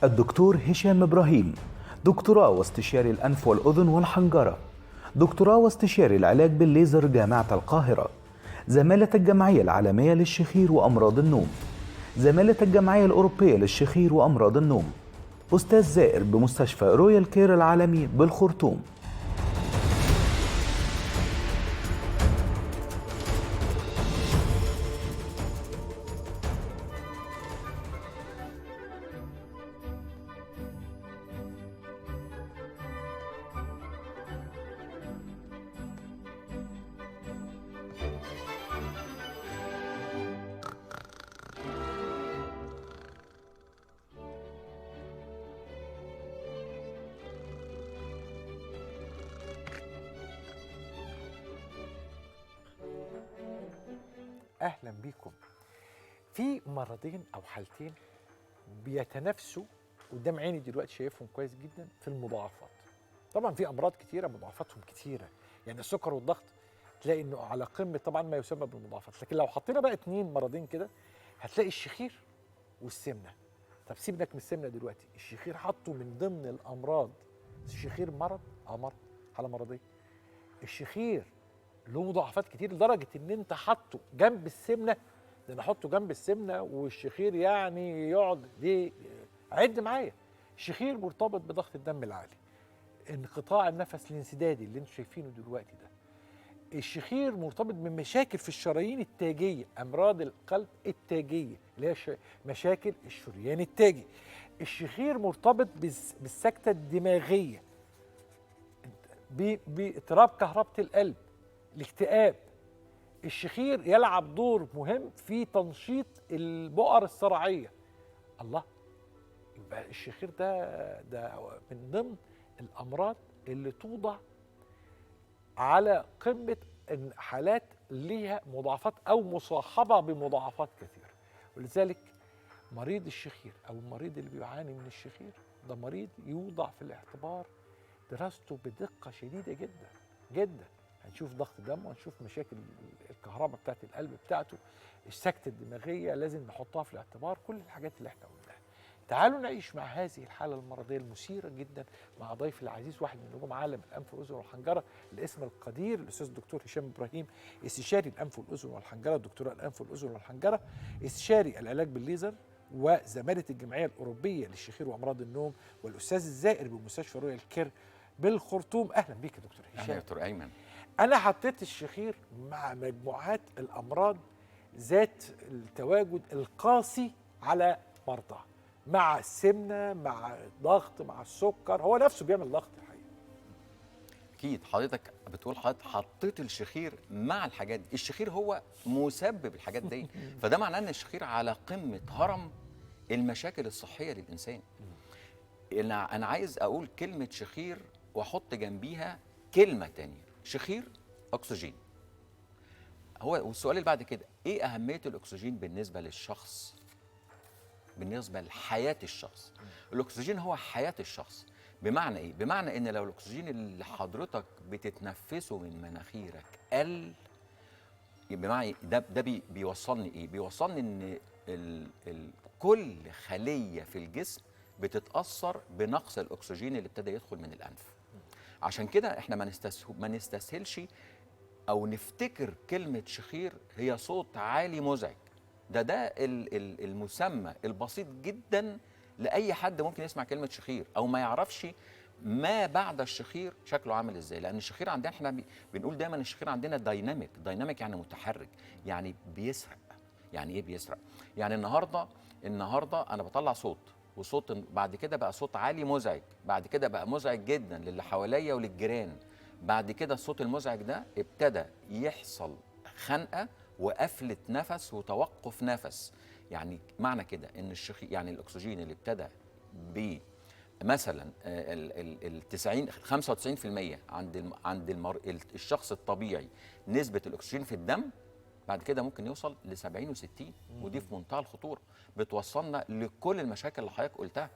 الدكتور هشام إبراهيم، دكتوراه واستشاري الأنف والأذن والحنجرة، دكتوراه واستشاري العلاج بالليزر جامعة القاهرة، زمالة الجمعية العالمية للشخير وأمراض النوم، زمالة الجمعية الأوروبية للشخير وأمراض النوم، أستاذ زائر بمستشفى رويال كير العالمي بالخرطوم. اهلا بيكم. في مرضين او حالتين بيتنافسوا قدام عيني دلوقتي، شايفهم كويس جدا في المضاعفات. طبعا في امراض كتيره مضاعفاتهم كتيره، يعني السكر والضغط تلاقي انه على قمه طبعا ما يسمى بالمضاعفات، لكن لو حطينا بقى اتنين مرضين كده هتلاقي الشخير والسمنه. طب سيبنك من السمنه دلوقتي، الشخير حطه من ضمن الامراض. الشخير مرض مرض، حاله مرضيه. الشخير له مضاعفات كتير لدرجه ان انت حاطه جنب السمنه. ده انا احطه جنب السمنه والشخير يعني يقعد دي. عد معايا. الشخير مرتبط بضغط الدم العالي، انقطاع النفس الانسدادي اللي انتم شايفينه دلوقتي ده. الشخير مرتبط بمشاكل في الشرايين التاجيه، امراض القلب التاجيه اللي هي مشاكل الشريان التاجي. الشخير مرتبط بالسكته الدماغيه، باضطراب كهربة القلب، الاكتئاب. الشخير يلعب دور مهم في تنشيط البؤر الصرعية. الله، يبقى الشخير ده من ضمن الأمراض اللي توضع على قمة حالات ليها مضاعفات أو مصاحبة بمضاعفات كثيرة. ولذلك مريض الشخير أو المريض اللي بيعاني من الشخير ده مريض يوضع في الاعتبار، دراسته بدقة شديدة جدا جدا. هنشوف ضغط دم وهنشوف مشاكل الكهرباء بتاعت القلب بتاعته، السكتة الدماغية لازم نحطها في الاعتبار، كل الحاجات اللي احنا قلناها. تعالوا نعيش مع هذه الحالة المرضية المثيرة جدا مع ضيفي العزيز، واحد من نجوم عالم الأنف والأذن والحنجرة، الاسم القدير الأستاذ الدكتور هشام إبراهيم، استشاري الأنف والأذن والحنجرة، دكتوراه الأنف والأذن والحنجرة، استشاري العلاج بالليزر وزمالة الجمعية الأوروبية للشخير وأمراض النوم، والأستاذ الزائر بمستشفى رويال كير بالخرطوم. أهلا بيك يا دكتور هشام. أهلا يا دكتور أيمن. أنا حطيت الشخير مع مجموعات الأمراض ذات التواجد القاسي على مرضى، مع السمنة، مع الضغط، مع السكر. هو نفسه بيعمل ضغط الحقيقة. أكيد حضرتك بتقول حضرتك حطيت الشخير مع الحاجات دي، الشخير هو مسبب الحاجات دي. فده معناه أن الشخير على قمة هرم المشاكل الصحية للإنسان. أنا عايز أقول كلمة شخير وأحط جنبيها كلمة تانية، شخير أكسجين. والسؤال اللي بعد كده، إيه أهمية الأكسجين بالنسبة للشخص؟ بالنسبة لحياة الشخص. الأكسجين هو حياة الشخص. بمعنى إيه؟ بمعنى إن لو الأكسجين اللي حضرتك بتتنفسه من مناخيرك قل، بمعنى ده بيوصلني إيه؟ بيوصلني إن كل خلية في الجسم بتتأثر بنقص الأكسجين اللي ابتدى يدخل من الأنف. عشان كده إحنا ما نستسهلش أو نفتكر كلمة شخير هي صوت عالي مزعج. ده المسمى البسيط جدا لأي حد ممكن يسمع كلمة شخير أو ما يعرفش ما بعد الشخير شكله عامل إزاي. لأن الشخير عندنا إحنا بنقول دايما الشخير عندنا دايناميك يعني متحرك، يعني بيسرق. يعني إيه بيسرق؟ يعني النهاردة أنا بطلع صوت، وصوت بعد كده بقى صوت عالي مزعج، بعد كده بقى مزعج جدا للي حواليا وللجيران، بعد كده الصوت المزعج ده ابتدى يحصل خنقة وقفلة نفس وتوقف نفس. يعني معنى كده ان الشخير يعني الاكسجين اللي ابتدى ب مثلا ال 90 95% عند الشخص الطبيعي نسبة الاكسجين في الدم، بعد كده ممكن يوصل ل 70 و60، ودي في منتهى الخطورة، بتوصلنا لكل المشاكل اللي حضرتك قلتها.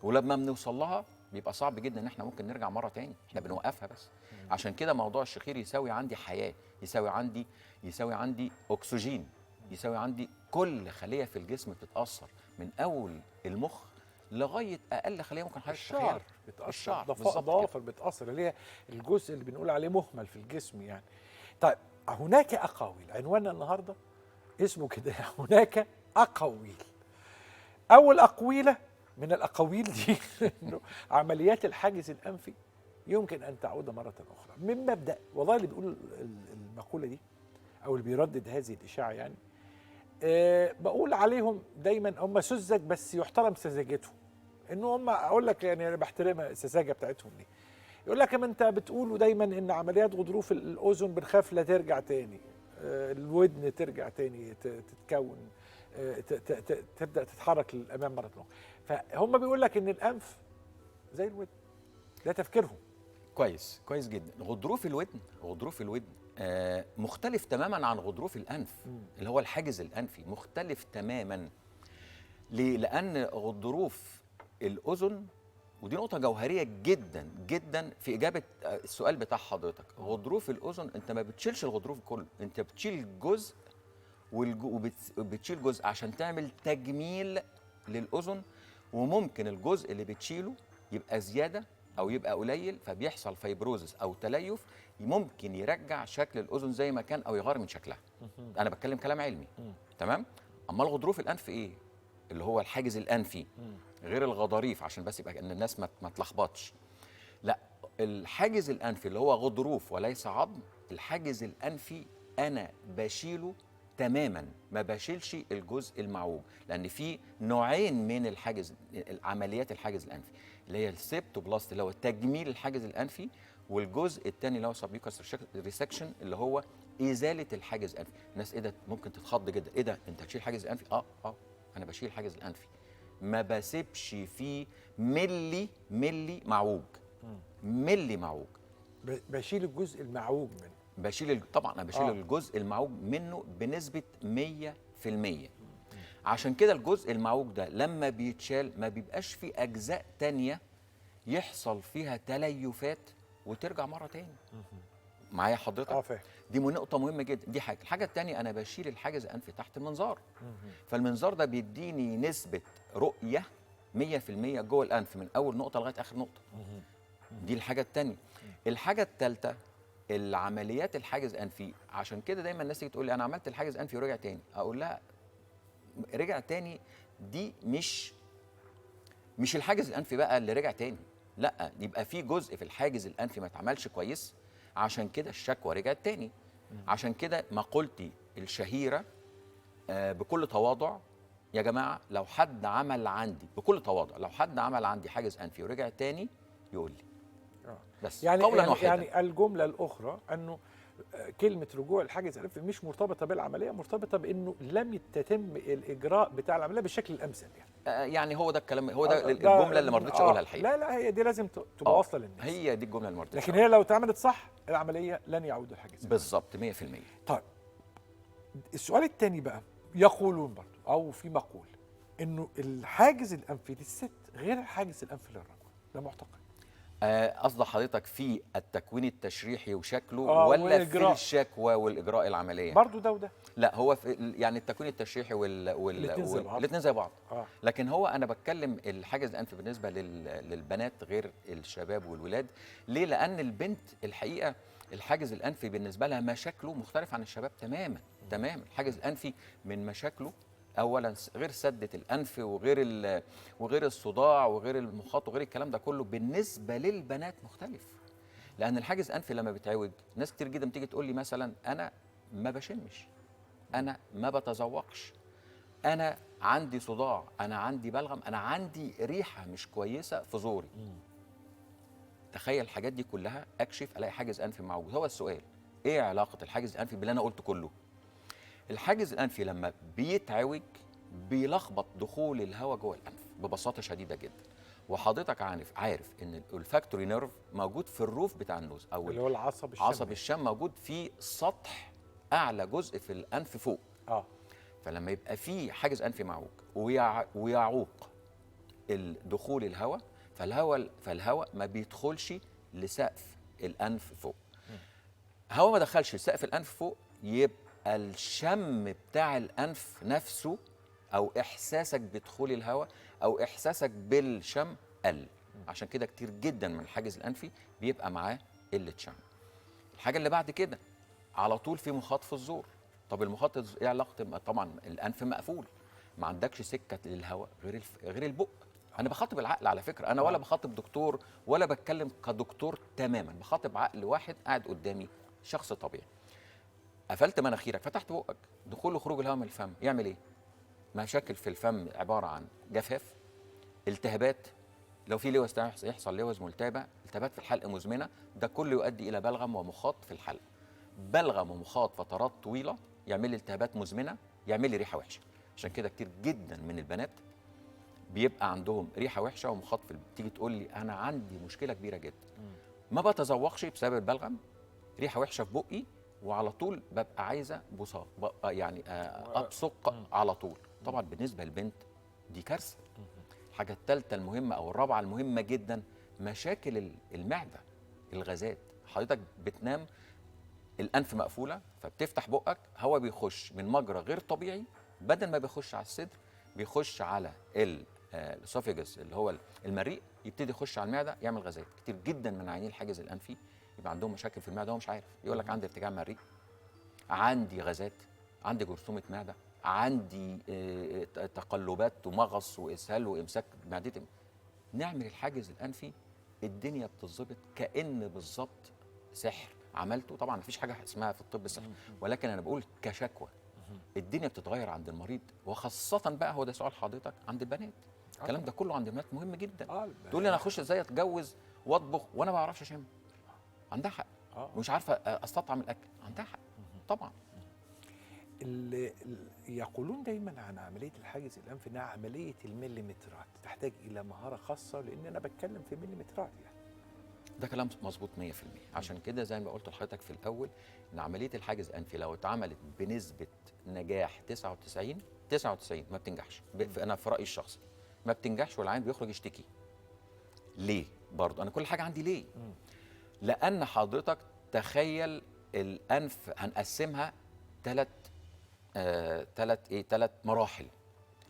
ولما بنوصل لها بيبقى صعب جدا ان احنا ممكن نرجع مرة تاني، احنا بنوقفها بس. عشان كده موضوع الشخير يساوي عندي حياة، يساوي عندي أكسجين، يساوي عندي كل خلية في الجسم بتتأثر، من أول المخ لغايه اقل خليه ممكن حضرتك الشعر تتخيلها. بتاثر، الشعر بالظبط كده. ضوافر بتاثر، اللي هي الجزء اللي بنقول عليه مهمل في الجسم يعني. طيب هناك اقاويل، عنواننا النهارده اسمه كده هناك اقاويل. اول اقويله من الاقاويل دي انه عمليات الحاجز الانفي يمكن ان تعود مره اخرى. من مبدا والله اللي بيقول المقوله دي او اللي بيردد هذه الاشاعه يعني، بقول عليهم دايما هم سذج بس يحترم سذاجتهم. انه هم اقول لك يعني انا بحترم السذاجه بتاعتهم دي. يقول لك ما انت بتقولوا دايما ان عمليات غضروف الاذن بنخاف لا ترجع تاني، الودن ترجع تاني تتكون، تبدا تتحرك للامام مره اخرى. فهم بيقول لك ان الانف زي الودن، ده تفكيرهم. كويس جدا. غضروف الودن مختلف تماما عن غضروف الانف. اللي هو الحاجز الانفي مختلف تماما. ليه؟ لان غضروف الاذن، ودي نقطه جوهريه جدا جدا في اجابه السؤال بتاع حضرتك. غضروف الاذن انت ما بتشيلش الغضروف كله، انت بتشيل جزء وبتشيل جزء عشان تعمل تجميل للاذن. وممكن الجزء اللي بتشيله يبقى زياده او يبقى قليل، فبيحصل فيبروزس او تليف ممكن يرجع شكل الاذن زي ما كان او يغير من شكلها. انا بتكلم كلام علمي. تمام. اما الغضروف الانف ايه؟ اللي هو الحاجز الانفي غير الغضاريف، عشان بس يبقى ان الناس ما تلخبطش. لا، الحاجز الانفي اللي هو غضروف وليس عظم. الحاجز الانفي انا بشيله تماما، ما بشيلش الجزء المعوج. لان في نوعين من الحاجز، عمليات الحاجز الانفي، اللي هي السيبتوبلاست اللي هو تجميل الحاجز الانفي، والجزء الثاني اللي هو سبيوكاس ريسكشن اللي هو ازاله الحاجز الانفي. الناس ايه ده ممكن تتخض جدا، ايه ده انت هتشيل الحاجز الانفي؟ انا بشيل الحاجز الانفي، ما بسيبش فيه ملي معوج. ملي معوج. بشيل الجزء المعوج منه. طبعا انا بشيل الجزء المعوج منه بنسبه 100%. عشان كده الجزء المعوج ده لما بيتشال ما بيبقاش فيه اجزاء تانية يحصل فيها تليفات وترجع مره تاني. معايا حضرتك؟ فاهم. دي نقطه مهمه جدا. دي حاجه. الحاجه الثانيه انا بشيل الحاجز الانفي تحت المنظار. فالمنظار ده بيديني نسبه رؤيه 100% جوه الانف من اول نقطه لغايه اخر نقطه. دي الحاجه الثانيه. الحاجه الثالثه العمليات الحاجز الانفي. عشان كده دايما الناس تيجي تقول لي انا عملت الحاجز الانفي ورجع تاني. اقول لها رجع تاني دي مش الحاجز الانفي بقى اللي رجع تاني، لا، يبقى في جزء في الحاجز الانفي ما اتعملش كويس، عشان كده الشكوى رجعت تاني. عشان كده مقولتي الشهيره بكل تواضع، يا جماعه لو حد عمل عندي، بكل تواضع، لو حد عمل عندي حاجز انفي ورجع تاني يقول لي. بس يعني قولا واحدا. يعني الجمله الاخرى انه كلمه رجوع الحاجز الانفي مش مرتبطه بالعمليه، مرتبطه بانه لم يتم الاجراء بتاع العمليه بالشكل الامثل يعني. يعني هو ده الكلام، هو ده الجمله اللي ما رضيتش اقولها الحقيقه. لا هي دي لازم تبقى واصله للناس. هي دي الجمله اللي ما رضيتش لكن هي لو اتعملت صح العمليه لن يعود الحاجز بالظبط 100%. طيب السؤال الثاني بقى، يقولون برضه او في مقول انه الحاجز الانفي للست غير الحاجز الانفي للرجل، ده معتقد. قصد حضرتك في التكوين التشريحي وشكله ولا في الشكوى والاجراء العمليه؟ برضه ده وده. لا، هو في يعني التكوين التشريحي الاثنين زي بعض. لكن هو انا بتكلم الحاجز الانفي بالنسبه للبنات غير الشباب والولاد. ليه؟ لان البنت الحقيقه الحاجز الانفي بالنسبه لها مشاكله مختلف عن الشباب تماما. الحاجز الانفي من مشاكله اولا غير سده الانف وغير الصداع وغير المخاط وغير الكلام ده كله بالنسبه للبنات مختلف. لان الحاجز الانفي لما بيتعوج ناس كتير جدا بتيجي تقول لي مثلا انا ما بشمش، انا ما بتذوقش، انا عندي صداع، انا عندي بلغم، انا عندي ريحه مش كويسه في زوري. تخيل الحاجات دي كلها اكشف الاقي حاجز انفي معوج. هو السؤال ايه علاقه الحاجز الانفي باللي انا قلته كله؟ الحاجز الانفي لما بيتعوج بيلخبط دخول الهواء جوه الانف ببساطه شديده جدا. وحضرتك عارف ان الفاكتوري نيرف موجود في الروف بتاع النوز او اللي هو العصب الشم. عصب الشم موجود في سطح اعلى جزء في الانف فوق. فلما يبقى في حاجز انفي معوج ويعوق دخول الهواء، فالهواء ما بيدخلش لسقف الانف فوق. هواء ما دخلش لسقف الانف فوق، يبقى الشم بتاع الانف نفسه او احساسك بدخول الهواء او احساسك بالشم قل. عشان كده كتير جدا من الحاجز الانفي بيبقى معاه قله شم. الحاجه اللي بعد كده على طول في مخاط في الزور. طب المخاط ايه علاقته؟ طبعا الانف مقفول، ما عندكش سكه للهواء غير البق. انا بخاطب العقل على فكره، انا ولا بخاطب دكتور ولا بتكلم كدكتور تماما، بخاطب عقل واحد قاعد قدامي، شخص طبيعي. قفلت مناخيرك، فتحت بقك، دخول وخروج الهواء من الفم يعمل ايه؟ مشاكل في الفم عباره عن جفاف، التهابات، لو في لوز يحصل لوز ملتهبه، التهابات في الحلق مزمنه، ده كله يؤدي الى بلغم ومخاط في الحلق. بلغم ومخاط فترات طويله يعمل لي التهابات مزمنه، يعمل لي ريحه وحشه. عشان كده كتير جدا من البنات بيبقى عندهم ريحه وحشه ومخاط في تيجي تقول لي انا عندي مشكله كبيره جدا، ما بتذوقش بسبب البلغم، ريحه وحشه في بقي، وعلى طول ببقى عايزه بصاق، ببقى يعني ابصق على طول. طبعا بالنسبه للبنت دي كارثه. الحاجه الثالثه المهمه او الرابعه المهمه جدا، مشاكل المعده، الغازات. حضرتك بتنام الانف مقفوله، فبتفتح بقك، هواء بيخش من مجرى غير طبيعي، بدل ما بيخش على الصدر بيخش على الاسوفيجس اللي هو المريء، يبتدي يخش على المعده يعمل غازات. كتير جدا من عيانين الحاجز الانفي يبقى عندهم مشاكل في المعده وهو مش عارف، يقول لك عندي ارتجاع مريء، عندي غازات، عندي جرثومه معده، عندي تقلبات ومغص واسهال وامساك معدتي. نعمل الحاجز الانفي الدنيا بتظبط كأن بالظبط سحر عملته. طبعا مفيش حاجه اسمها في الطب سحر، ولكن انا بقول كشكوى الدنيا بتتغير عند المريض، وخاصه بقى هو ده سؤال حضرتك عند البنات. الكلام ده كله عند البنات مهم جدا. تقول لي انا اخش ازاي اتجوز واطبخ وانا ما بعرفش اشم؟ عندها حق. ومش عارفه استطعم الاكل، عندها حق طبعا. يقولون دايما عن عمليه الحاجز الانفي انها عمليه المليمترات، تحتاج الى مهاره خاصه، لان انا بتكلم في مليمترات يعني. ده كلام مظبوط 100%. عشان كده زي ما قلت لحضرتك في الاول ان عمليه الحاجز الانفي لو اتعملت بنسبه نجاح 99 ما بتنجحش. انا في رايي الشخصي ما بتنجحش، والعيان بيخرج يشتكي. ليه؟ برضه انا كل حاجه عندي ليه؟ لان حضرتك تخيل الانف هنقسمها ثلاث مراحل.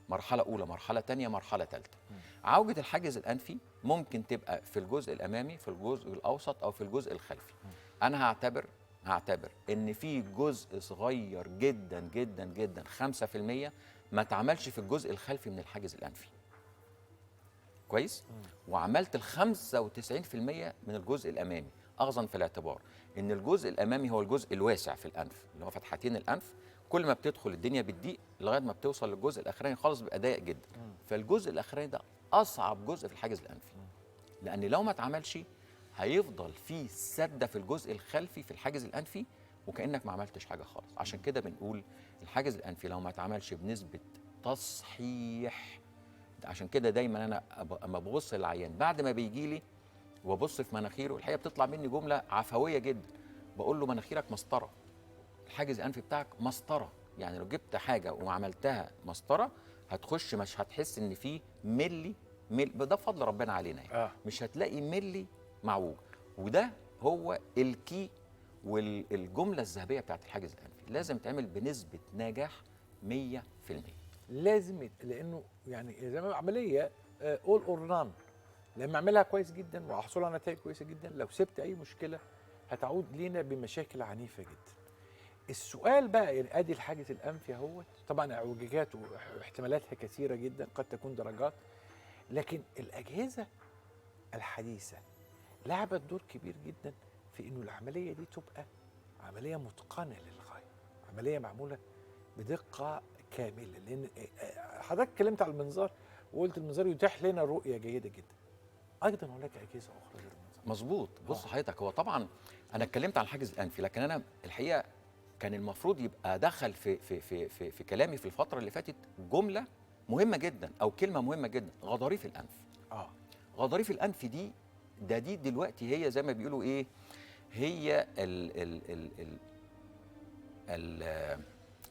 مرحله اولى، مرحله ثانيه، مرحله ثالثه. عوجه الحاجز الانفي ممكن تبقى في الجزء الامامي، في الجزء الاوسط، او في الجزء الخلفي. انا هعتبر ان في جزء صغير جدا جدا جدا 5% ما اتعملش في الجزء الخلفي من الحاجز الانفي. كويس؟ وعملت ال 95% من الجزء الامامي، اخذا في الاعتبار ان الجزء الامامي هو الجزء الواسع في الانف، اللي هو فتحتين الانف. كل ما بتدخل الدنيا بتضيق لغايه ما بتوصل للجزء الاخراني خالص بيبقى ضيق جدا. فالجزء الاخراني ده اصعب جزء في الحاجز الانفي، لان لو ما اتعملش هيفضل في سده في الجزء الخلفي في الحاجز الانفي وكانك ما عملتش حاجه خالص. عشان كده بنقول الحاجز الانفي لو ما اتعملش بنسبه تصحيح. عشان كده دايما انا اما ببص للعيان بعد ما بيجي لي وابص في مناخيره، الحقيقه بتطلع مني جمله عفويه جدا، بقول له مناخيرك مسطره، الحاجز الانفي بتاعك مسطره. يعني لو جبت حاجه وعملتها مسطره هتخش مش هتحس ان في ملي ده بفضل ربنا علينا يعني. مش هتلاقي ملي معوج. وده هو الكي والجمله الذهبيه بتاعت الحاجز الانفي، لازم تعمل بنسبه نجاح 100%. لازم لانه يعني زي ما عمليه اول اور نان، لما اعملها كويس جدا واحصل على نتائج كويسه جدا، لو سبت اي مشكله هتعود لينا بمشاكل عنيفه جدا. السؤال بقى يعني ادي الحاجز الانفي اهوت، طبعا اعوجاجاته واحتمالاتها كثيره جدا، قد تكون درجات، لكن الاجهزه الحديثه لعبت دور كبير جدا في انه العمليه دي تبقى عمليه متقنه للغايه، عمليه معموله بدقه كامله. لان حضرتك اتكلمت على المنظار وقلت المنظار يتيح لنا رؤيه جيده جدا، ايضا هناك اجهزه اخرى غير المنظار. مظبوط. بص حضرتك، هو طبعا انا اتكلمت عن الحاجز الانفي، لكن انا الحقيقه كان المفروض يبقى دخل في كلامي في الفتره اللي فاتت جمله مهمه جدا او كلمه مهمه جدا، غضاريف الانف. غضاريف الانف دي دلوقتي هي زي ما بيقولوا ايه، هي ال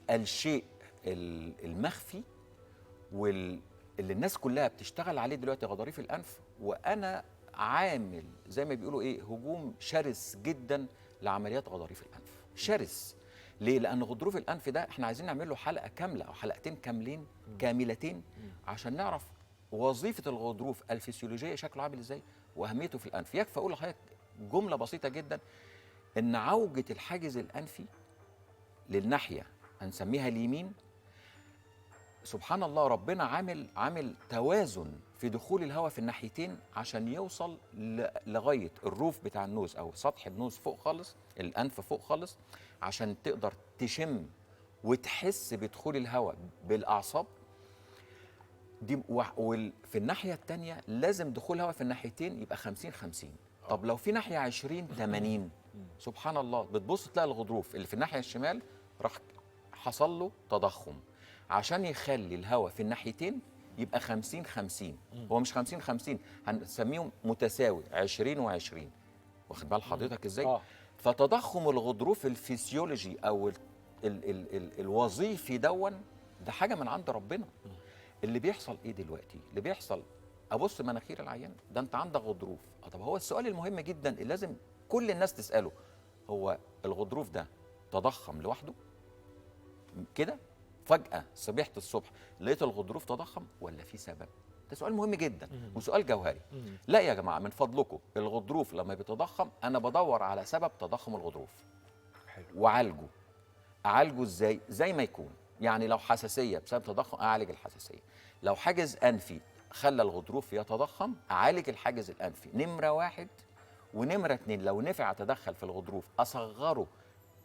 الشيء المخفي واللي الناس كلها بتشتغل عليه دلوقتي، غضاريف الانف. وانا عامل زي ما بيقولوا ايه هجوم شرس جدا لعمليات غضاريف الانف، شرس. ليه؟ لان غضروف الانف ده احنا عايزين نعمل له حلقه كامله او حلقتين كاملتين عشان نعرف وظيفه الغضروف الفسيولوجيه شكله عامل ازاي واهميته في الانف. يكفي اقول لحضرتك جمله بسيطه جدا، ان عوجه الحاجز الانفي للناحيه هنسميها اليمين، سبحان الله ربنا عامل توازن في دخول الهواء في الناحيتين عشان يوصل لغايه الروف بتاع النوز او سطح النوز فوق خالص، الانف فوق خالص، عشان تقدر تشم وتحس بدخول الهواء بالاعصاب دي. وفي الناحيه الثانيه لازم دخول الهواء في الناحيتين يبقى 50-50. طب لو في ناحيه 20-80 سبحان الله بتبص تلاقي الغضروف اللي في الناحيه الشمال راح حصل له تضخم عشان يخلي الهواء في الناحيتين يبقى 50-50. هو مش 50-50، هنسميهم متساوي 20-20. واخد بال حضرتك ازاي؟ فتضخم الغضروف الفسيولوجي او الوظيفي ده حاجه من عند ربنا. اللي بيحصل ايه دلوقتي؟ اللي بيحصل ابص مناخير العيان ده انت عندك غضروف. طب هو السؤال المهم جدا اللي لازم كل الناس تساله، هو الغضروف ده تضخم لوحده كده فجأة صبيحة الصبح لقيت الغضروف تضخم ولا في سبب؟ ده سؤال مهم جدا وسؤال جوهري. لا يا جماعة من فضلكم، الغضروف لما بيتضخم أنا بدور على سبب تضخم الغضروف. حلو. أعالجه إزاي؟ زي ما يكون. يعني لو حساسية بسبب تضخم أعالج الحساسية، لو حاجز أنفي خلى الغضروف يتضخم أعالج الحاجز الأنفي، نمرة 1. ونمرة 2 لو نفع أتدخل في الغضروف أصغره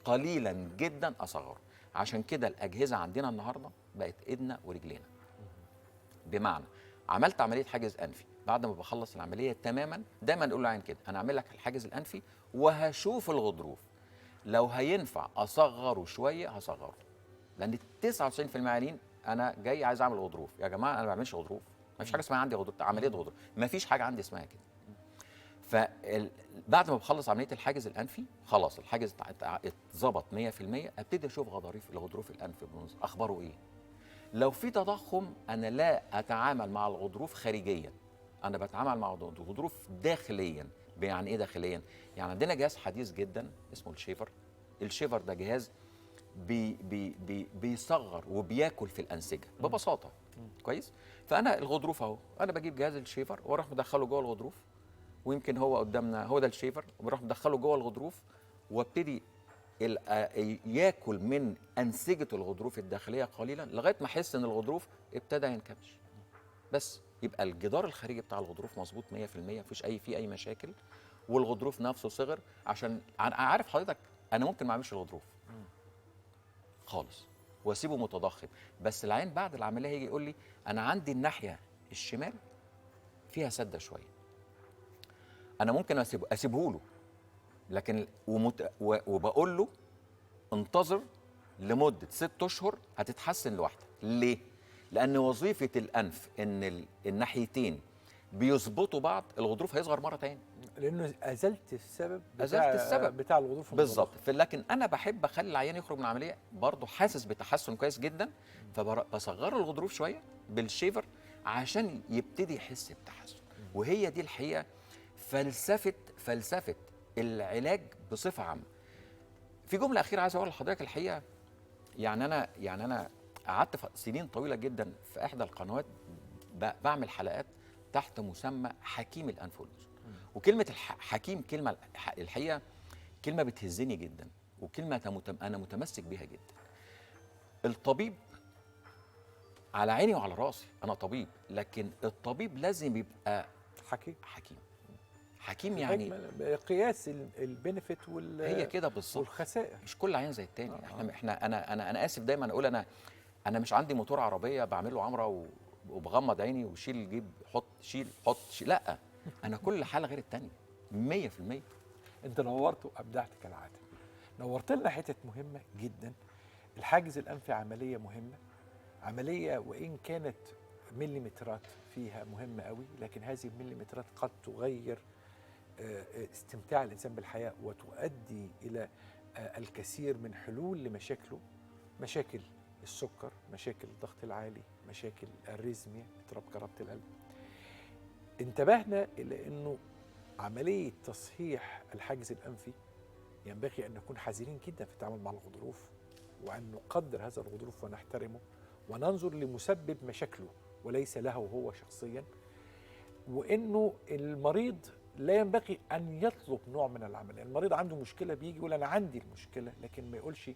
قليلا جدا أصغره. عشان كده الأجهزة عندنا النهاردة بقت إيدنا ورجلينا. بمعنى عملت عملية حاجز أنفي، بعد ما بخلص العملية تماما دايما نقول للعين كده أنا أعمل لك الحاجز الأنفي وهشوف الغضروف، لو هينفع أصغره شوية هصغره. لأن 99% عيانين أنا جاي عايز أعمل غضروف. يا جماعة أنا ما بعملش غضروف، ما فيش حاجة اسمها عندي غضروف، عملية غضروف ما فيش حاجة عندي اسمها كده. فبعد ما بخلص عمليه الحاجز الانفي خلاص الحاجز اتظبط 100%، ابتدي اشوف الغضروف الانفي بالمنظر اخباره ايه. لو في تضخم انا لا اتعامل مع الغضروف خارجيا، انا بتعامل مع الغضروف داخليا. يعني ايه داخليا؟ يعني عندنا جهاز حديث جدا اسمه الشيفر. الشيفر ده جهاز بيصغر وبياكل في الانسجه ببساطه. كويس. فانا الغضروف اهو انا بجيب جهاز الشيفر واروح مدخله جوه الغضروف، ويمكن هو قدامنا هو ده الشيفر، وبنروح مدخله جوه الغضروف وابتدي ياكل من انسجه الغضروف الداخليه قليلا لغايه ما احس ان الغضروف ابتدى ينكمش. بس يبقى الجدار الخارجي بتاع الغضروف مظبوط 100%، مفيش فيه اي مشاكل، والغضروف نفسه صغر. عشان عارف حضرتك انا ممكن ما اعملش الغضروف خالص واسيبه متضخم، بس العين بعد العمليه هيجي يقول لي انا عندي الناحيه الشمال فيها سده شويه، انا ممكن اسيبه له، لكن وبقول له انتظر لمده 6 اشهر هتتحسن لوحدك. ليه؟ لان وظيفه الانف ان الناحيتين بيظبطوا بعض، الغضروف هيصغر مره تاني لانه ازلت السبب بتاع الغضروف بالظبط. لكن انا بحب اخلي العيان يخرج من العمليه برضه حاسس بتحسن كويس جدا، فبصغر الغضروف شويه بالشيفر عشان يبتدي يحس بتحسن. وهي دي الحقيقه فلسفه العلاج بصفه عامه. في جمله اخيره عايز اقولها لحضرتك الحقيقه، يعني انا قعدت سنين طويله جدا في احدى القنوات بعمل حلقات تحت مسمى حكيم الانف والاذن. وكلمه حكيم كلمه الحقيقه كلمه بتهزني جدا، وكلمه انا متمسك بيها جدا. الطبيب على عيني وعلى راسي، انا طبيب، لكن الطبيب لازم يبقى حكيم يعني قياس البنفيت هي كده بالظبط والخسائر. مش كل عين زي التاني. احنا انا اسف دايما اقول انا مش عندي موتور عربيه بعمل له عمره وبغمض عيني وشيل جيب حط شيل حط شيل، لا انا كل حاله غير التانيه 100%. انت نورت وابدعت كالعاده. نورت لنا حتت مهمه جدا. الحاجز الانفي عمليه مهمه، عمليه وان كانت مليمترات فيها مهمه قوي، لكن هذه المليمترات قد تغير استمتاع الانسان بالحياه وتؤدي الى الكثير من حلول لمشاكله، مشاكل السكر، مشاكل الضغط العالي، مشاكل الاريزميا، اضطراب كهربة القلب. انتبهنا الى انه عمليه تصحيح الحاجز الانفي ينبغي ان نكون حذرين جدا في التعامل مع الغضروف، وأن نقدر هذا الغضروف ونحترمه وننظر لمسبب مشاكله وليس له هو شخصيا، وإنه المريض لا ينبغي أن يطلب نوع من العمل. يعني المريض عنده مشكلة بيجي يقول أنا عندي المشكلة، لكن ما يقولش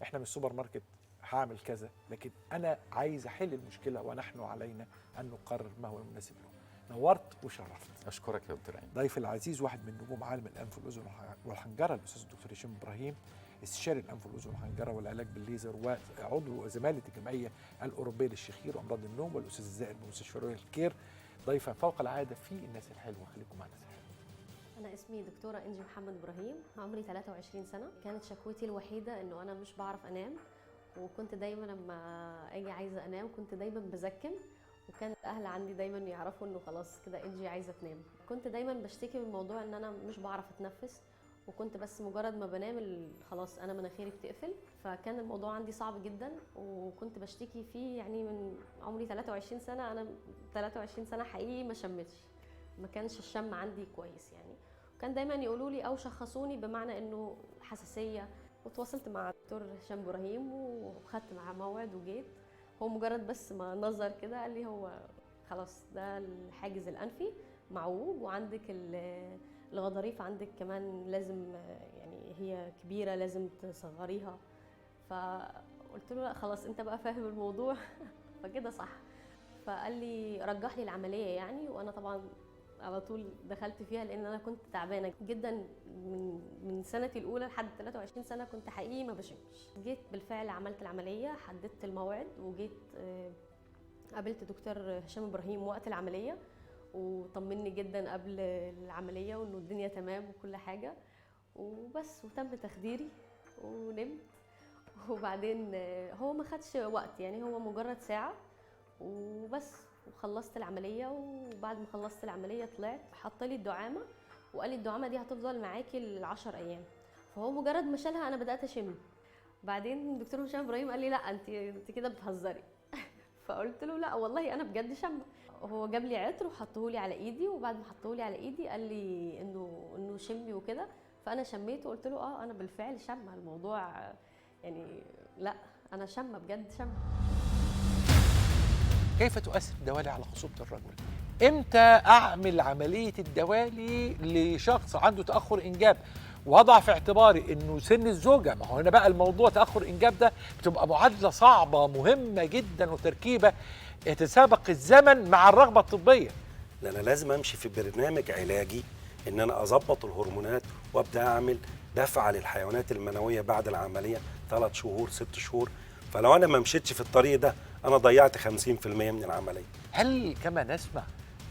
إحنا من السوبر ماركت هعمل كذا، لكن أنا عايز أحل المشكلة ونحن علينا أن نقرر ما هو المناسب له. نورت وشرفت. اشكرك يا دكتور عين. ضيفي العزيز واحد من نجوم عالم الأنف والأذن والحنجرة الأستاذ الدكتور هشام إبراهيم، استشاري الأنف والأذن والحنجرة والعلاج بالليزر وعضو زمالة الجمعية الأوروبية للشخير وأمراض النوم، والأستاذ الزائر بمستشفى رويال كير. ضيفا فوق العادة في الناس الحلوة. خليكم معنا. أنا اسمي دكتورة إنجي محمد إبراهيم، عمري 23 سنة. كانت شكوتي الوحيدة إنه أنا مش بعرف أنام، وكنت دايما لما أجي عايزة أنام كنت دايما بزكم، وكان الأهل عندي دايما يعرفوا إنه خلاص كده إنجي عايزة تنام. كنت دايما بشتكي من موضوع إن أنا مش بعرف أتنفس، وكنت بس مجرد ما بنام خلاص أنا مناخيري بتقفل، فكان الموضوع عندي صعب جدا وكنت بشتكي فيه. يعني من عمري 23 سنة، أنا 23 سنة حقيقي ما شمتش، ما كانش الشم عندي كويس يعني. كان دايما يقولوا لي او شخصوني بمعنى انه حساسيه، وتواصلت مع الدكتور هشام ابراهيم وخدت معاه موعد وجيت. هو مجرد بس ما نظر كده قال لي هو خلاص ده الحاجز الانفي معوج، وعندك الغضاريف عندك كمان لازم يعني هي كبيره لازم تصغريها. فقلت له لا خلاص انت بقى فاهم الموضوع فكده صح. فقال لي رجح لي العمليه يعني، وانا طبعا على طول دخلت فيها لان انا كنت تعبانه جدا من سنتي الاولى لحد 23 سنه كنت حقيقي ما بشمش. جيت بالفعل عملت العمليه، حددت الموعد وجيت قابلت دكتور هشام ابراهيم وقت العمليه، وطمني جدا قبل العمليه وانه الدنيا تمام وكل حاجه وبس، وتم تخديري ونمت. وبعدين هو ما خدش وقت يعني، هو مجرد ساعه وبس، وخلصت العمليه. وبعد ما خلصت العمليه طلعت حط لي الدعامه وقال لي الدعامه دي هتفضل معاكي ل10 ايام. فهو مجرد ما شالها انا بدات اشم. بعدين الدكتور هشام ابراهيم قال لي لا انت كده بتهزري فقلت له لا والله انا بجد شامه. هو جاب لي عطر وحطه لي على ايدي، وبعد ما حطه لي على ايدي قال لي انه شمي وكده. فانا شميت وقلت له انا بالفعل شامه الموضوع يعني، لا انا شامه بجد شامه. كيف تؤثر الدوالي على خصوبة الرجل؟ امتى اعمل عملية الدوالي لشخص عنده تأخر انجاب، وضع في اعتباري انه سن الزوجة؟ ما هو هنا بقى الموضوع تأخر انجاب ده بتبقى معادلة صعبة مهمة جدا وتركيبة يتسابق الزمن مع الرغبة الطبية. ده انا لازم امشي في برنامج علاجي ان انا اظبط الهرمونات وابدا اعمل دفعه للحيوانات المنويه بعد العمليه 3 شهور 6 شهور. فلو انا ما مشيتش في الطريق ده انا ضيعت 50% من العمليه. هل كما نسمع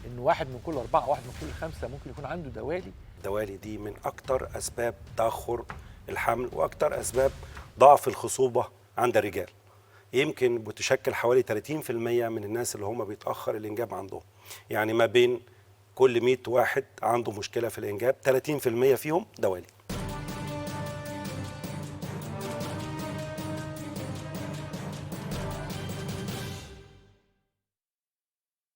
ان واحد من كل 4 واحد من كل 5 ممكن يكون عنده دوالي؟ الدوالي دي من اكتر اسباب تاخر الحمل واكتر اسباب ضعف الخصوبه عند الرجال. يمكن بتشكل حوالي 30% من الناس اللي هم بيتاخر الانجاب عندهم. يعني ما بين كل 100 واحد عنده مشكله في الانجاب 30% فيهم دوالي.